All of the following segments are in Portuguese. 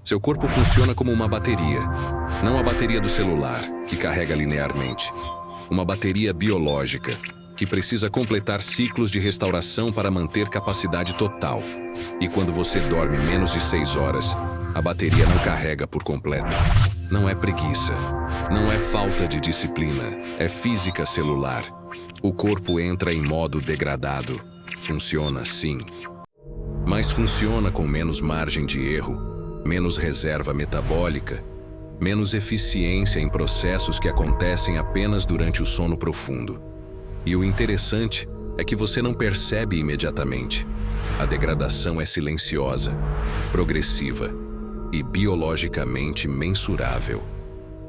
Seu corpo funciona como uma bateria. Não a bateria do celular, que carrega linearmente. Uma bateria biológica, que precisa completar ciclos de restauração para manter capacidade total. E quando você dorme menos de 6 horas, a bateria não carrega por completo. Não é preguiça. Não é falta de disciplina. É física celular. O corpo entra em modo degradado. Funciona sim. Mas funciona com menos margem de erro, menos reserva metabólica, menos eficiência em processos que acontecem apenas durante o sono profundo. E o interessante é que você não percebe imediatamente. A degradação é silenciosa, progressiva e biologicamente mensurável.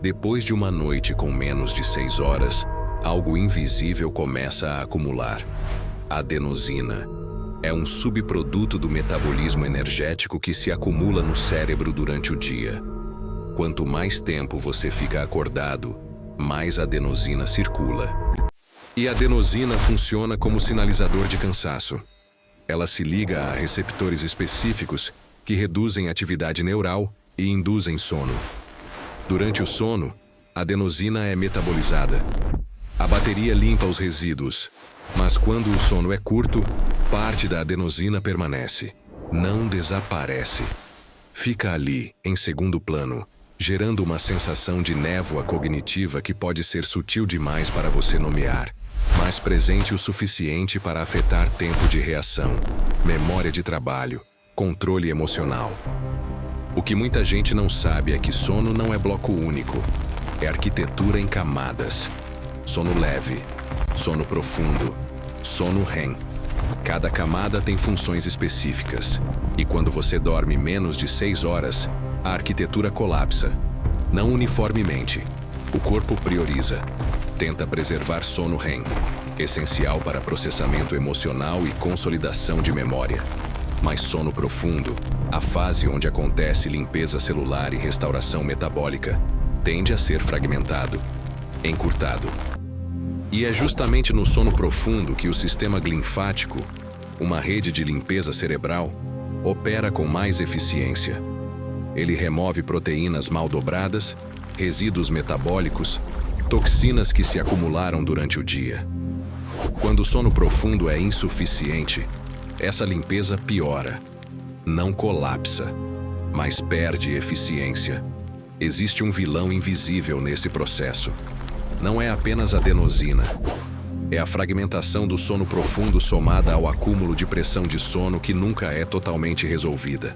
Depois de uma noite com menos de 6 horas, algo invisível começa a acumular. Adenosina. É um subproduto do metabolismo energético que se acumula no cérebro durante o dia. Quanto mais tempo você fica acordado, mais adenosina circula. E a adenosina funciona como sinalizador de cansaço. Ela se liga a receptores específicos que reduzem a atividade neural e induzem sono. Durante o sono, a adenosina é metabolizada. A bateria limpa os resíduos, mas quando o sono é curto, parte da adenosina permanece, não desaparece. Fica ali, em segundo plano, gerando uma sensação de névoa cognitiva que pode ser sutil demais para você nomear, mas presente o suficiente para afetar tempo de reação, memória de trabalho, controle emocional. O que muita gente não sabe é que sono não é bloco único, é arquitetura em camadas. Sono leve, sono profundo, sono REM. Cada camada tem funções específicas, e quando você dorme menos de 6 horas, a arquitetura colapsa. Não uniformemente. O corpo prioriza. Tenta preservar sono REM, essencial para processamento emocional e consolidação de memória. Mas sono profundo, a fase onde acontece limpeza celular e restauração metabólica, tende a ser fragmentado, encurtado. E é justamente no sono profundo que o sistema linfático, uma rede de limpeza cerebral, opera com mais eficiência. Ele remove proteínas mal dobradas, resíduos metabólicos, toxinas que se acumularam durante o dia. Quando o sono profundo é insuficiente, essa limpeza piora. Não colapsa, mas perde eficiência. Existe um vilão invisível nesse processo. Não é apenas adenosina. É a fragmentação do sono profundo somada ao acúmulo de pressão de sono que nunca é totalmente resolvida.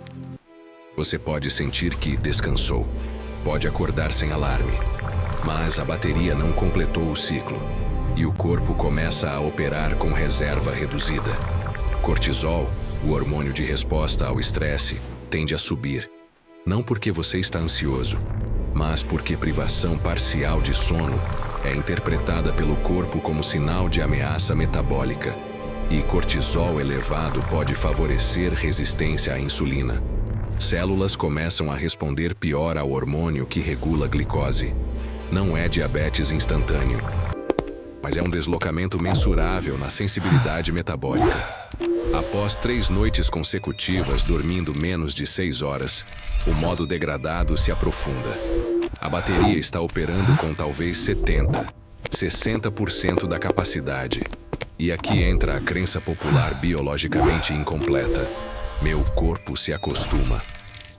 Você pode sentir que descansou, pode acordar sem alarme, mas a bateria não completou o ciclo e o corpo começa a operar com reserva reduzida. Cortisol, o hormônio de resposta ao estresse, tende a subir, não porque você está ansioso, mas porque privação parcial de sono é interpretada pelo corpo como sinal de ameaça metabólica, e cortisol elevado pode favorecer resistência à insulina. Células começam a responder pior ao hormônio que regula a glicose. Não é diabetes instantâneo, mas é um deslocamento mensurável na sensibilidade metabólica. Após 3 noites consecutivas dormindo menos de 6 horas, o modo degradado se aprofunda. A bateria está operando com talvez 70, 60% da capacidade. E aqui entra a crença popular biologicamente incompleta. Meu corpo se acostuma.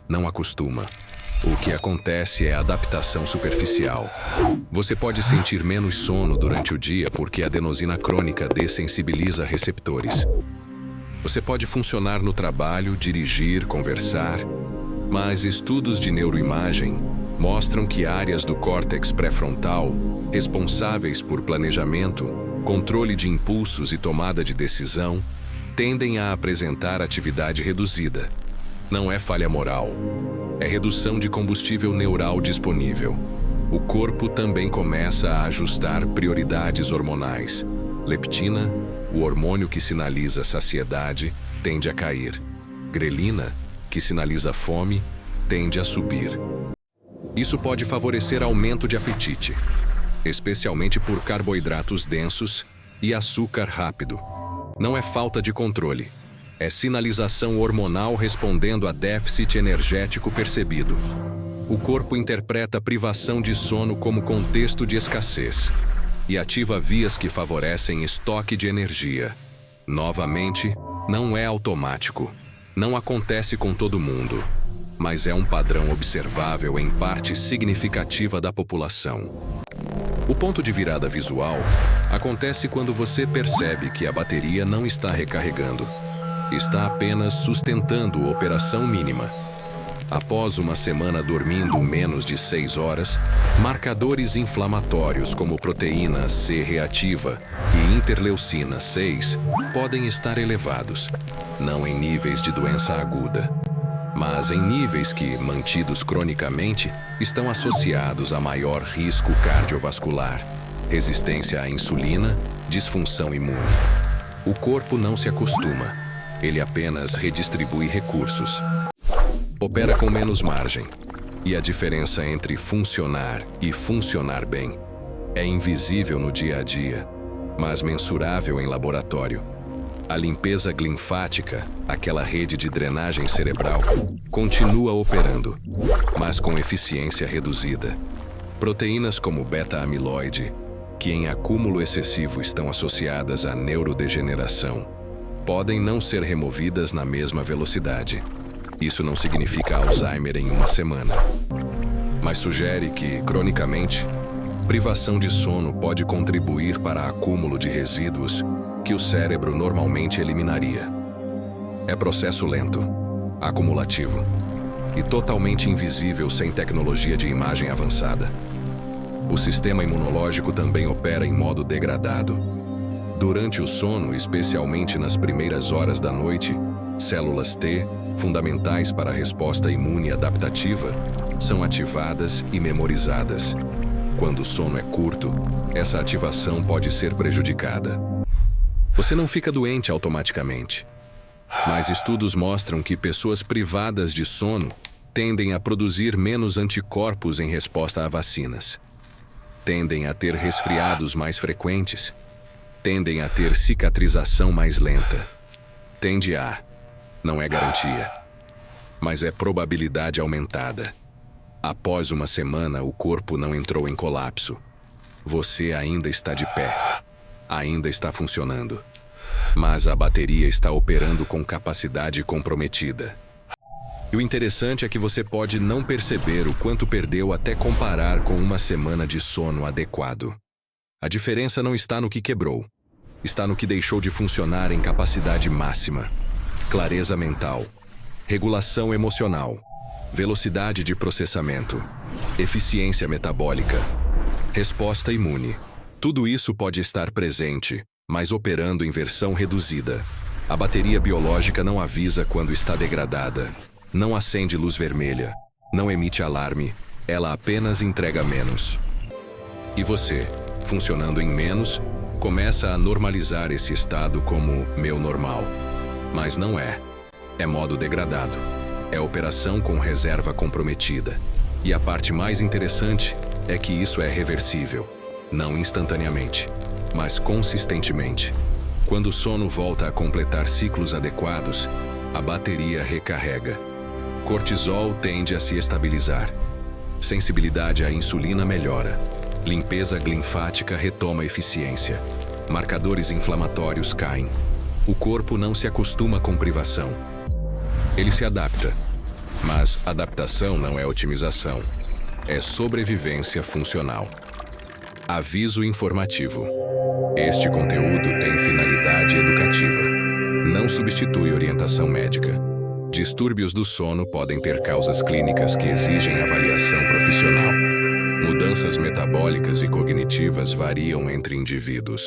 Não acostuma. O que acontece é adaptação superficial. Você pode sentir menos sono durante o dia porque a adenosina crônica dessensibiliza receptores. Você pode funcionar no trabalho, dirigir, conversar, mas estudos de neuroimagem mostram que áreas do córtex pré-frontal, responsáveis por planejamento, controle de impulsos e tomada de decisão, tendem a apresentar atividade reduzida. Não é falha moral, é redução de combustível neural disponível. O corpo também começa a ajustar prioridades hormonais. Leptina, o hormônio que sinaliza saciedade, tende a cair. Grelina, que sinaliza fome, tende a subir. Isso pode favorecer aumento de apetite, especialmente por carboidratos densos e açúcar rápido. Não é falta de controle, É sinalização hormonal respondendo a déficit energético percebido. O corpo interpreta a privação de sono como contexto de escassez e ativa vias que favorecem estoque de energia. Novamente, não é automático. Não acontece com todo mundo, mas é um padrão observável em parte significativa da população. O ponto de virada visual acontece quando você percebe que a bateria não está recarregando. Está apenas sustentando operação mínima. Após uma semana dormindo menos de 6 horas, marcadores inflamatórios como proteína C reativa e interleucina 6 podem estar elevados, não em níveis de doença aguda, mas em níveis que, mantidos cronicamente, estão associados a maior risco cardiovascular, resistência à insulina, disfunção imune. O corpo não se acostuma, ele apenas redistribui recursos. Opera com menos margem, e a diferença entre funcionar e funcionar bem é invisível no dia a dia, mas mensurável em laboratório. A limpeza linfática, aquela rede de drenagem cerebral, continua operando, mas com eficiência reduzida. Proteínas como beta-amiloide, que em acúmulo excessivo estão associadas à neurodegeneração, podem não ser removidas na mesma velocidade. Isso não significa Alzheimer em uma semana, mas sugere que, cronicamente, privação de sono pode contribuir para acúmulo de resíduos que o cérebro normalmente eliminaria. É processo lento, acumulativo e totalmente invisível sem tecnologia de imagem avançada. O sistema imunológico também opera em modo degradado. Durante o sono, especialmente nas primeiras horas da noite, células T, fundamentais para a resposta imune adaptativa, são ativadas e memorizadas. Quando o sono é curto, essa ativação pode ser prejudicada. Você não fica doente automaticamente, mas estudos mostram que pessoas privadas de sono tendem a produzir menos anticorpos em resposta a vacinas, tendem a ter resfriados mais frequentes, tendem a ter cicatrização mais lenta. Não é garantia, mas é probabilidade aumentada. Após uma semana, o corpo não entrou em colapso. Você ainda está de pé, ainda está funcionando, mas a bateria está operando com capacidade comprometida. E o interessante é que você pode não perceber o quanto perdeu até comparar com uma semana de sono adequado. A diferença não está no que quebrou, está no que deixou de funcionar em capacidade máxima. Clareza mental, regulação emocional, velocidade de processamento, eficiência metabólica, resposta imune. Tudo isso pode estar presente, mas operando em versão reduzida. A bateria biológica não avisa quando está degradada, não acende luz vermelha, não emite alarme, ela apenas entrega menos. E você, funcionando em menos, começa a normalizar esse estado como meu normal. Mas não é. É modo degradado. É operação com reserva comprometida. E a parte mais interessante é que isso é reversível. Não instantaneamente, mas consistentemente. Quando o sono volta a completar ciclos adequados, a bateria recarrega. Cortisol tende a se estabilizar. Sensibilidade à insulina melhora. Limpeza linfática retoma eficiência. Marcadores inflamatórios caem. O corpo não se acostuma com privação. Ele se adapta. Mas adaptação não é otimização. É sobrevivência funcional. Aviso informativo. Este conteúdo tem finalidade educativa. Não substitui orientação médica. Distúrbios do sono podem ter causas clínicas que exigem avaliação profissional. Mudanças metabólicas e cognitivas variam entre indivíduos.